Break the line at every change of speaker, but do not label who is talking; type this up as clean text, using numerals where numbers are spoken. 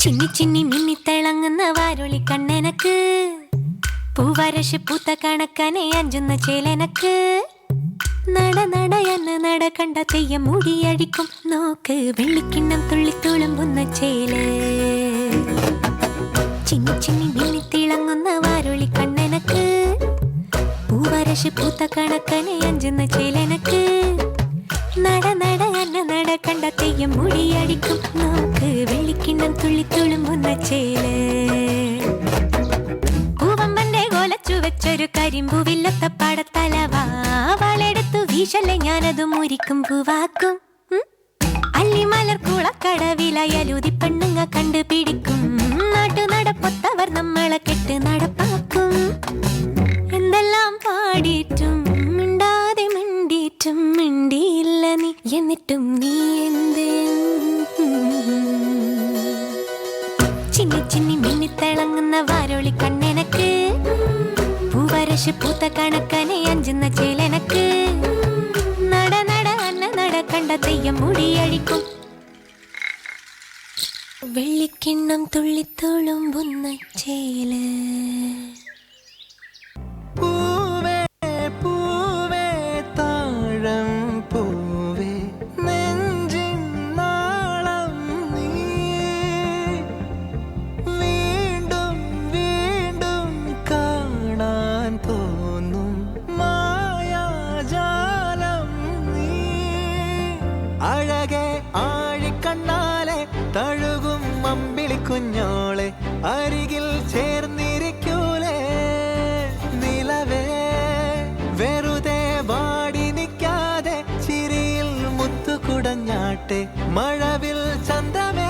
ചിന്നി ചിന്നി മിന്നിത്തിളങ്ങുന്ന വാരുളി കണ്ണെനക്ക്, പൂവരശ് പൂത്ത കണക്കനെ അഞ്ചുന്ന ചേലനക്ക്. നട നടയെന്ന് നട കണ്ട തെയ്യം മുടിയടിക്കും നോക്ക്, വെള്ളിക്കിണ്ണം തുള്ളിത്തുളുമ്പുന്ന ചേല്. ചിന്നി ചിന്നി മിന്നിത്തിളങ്ങുന്ന വാരുളി കണ്ണെനക്ക്, പൂവരശ് പൂത്ത കണക്കനെ അഞ്ചുന്ന ചേലനക്ക്. നട നട എന്ന നട കണ്ട തെയ്യം മുടിയടിക്കും നോക്ക്, വെള്ളിക്കിണ്ണം തുള്ളിത്തുളുമ്പുന്ന ചേല്. പൂവമ്പന്റെ കോലച്ചു വെച്ചൊരു കരിമ്പൂവില്ലത്ത പടത്തലവാ, വളെടുത്തു വീശല്ലേ ഞാനത് മുരിക്കും പൂവാക്കും. അല്ലിമലർ കുളക്കടവിലയലുതി പെണ്ണുങ്ങ കണ്ടുപിടിക്കും, നാട്ടു നടപ്പൊത്തവർ നമ്മളെ കെട്ട് നടപ്പാക്കും. എന്തെല്ലാം പാടിയിട്ടും മിണ്ടാതെ മിണ്ടിയിട്ടും മിണ്ടിയില്ല നീ, എന്നിട്ടും നീ എന്തേ. ചിന്നി ചിന്നി മിന്നിത്തിളങ്ങുന്ന വാരോളി കണ്ണെനക്ക്, പൂവരശ് പൂത്ത കണക്കനെ അഞ്ചുന്ന ചേലനക്ക്. നട നട അന്ന നട കണ്ട തെയ്യം മുടിയടിക്കും, വെള്ളിക്കിണ്ണം തുള്ളിത്തുളുമ്പുന്ന ചേല്.
അഴകെ ആഴിക്കണ്ണാലെ തഴുകും അമ്പിളി കുഞ്ഞോളെ, അരികിൽ ചേർന്നിരിക്കൂലേ നിലവേ. വെറുതെ വാടി നിൽക്കാതെ ചിരിയിൽ മുത്തുകുടഞ്ഞാട്ടെ, മഴവിൽ ചന്തമേ.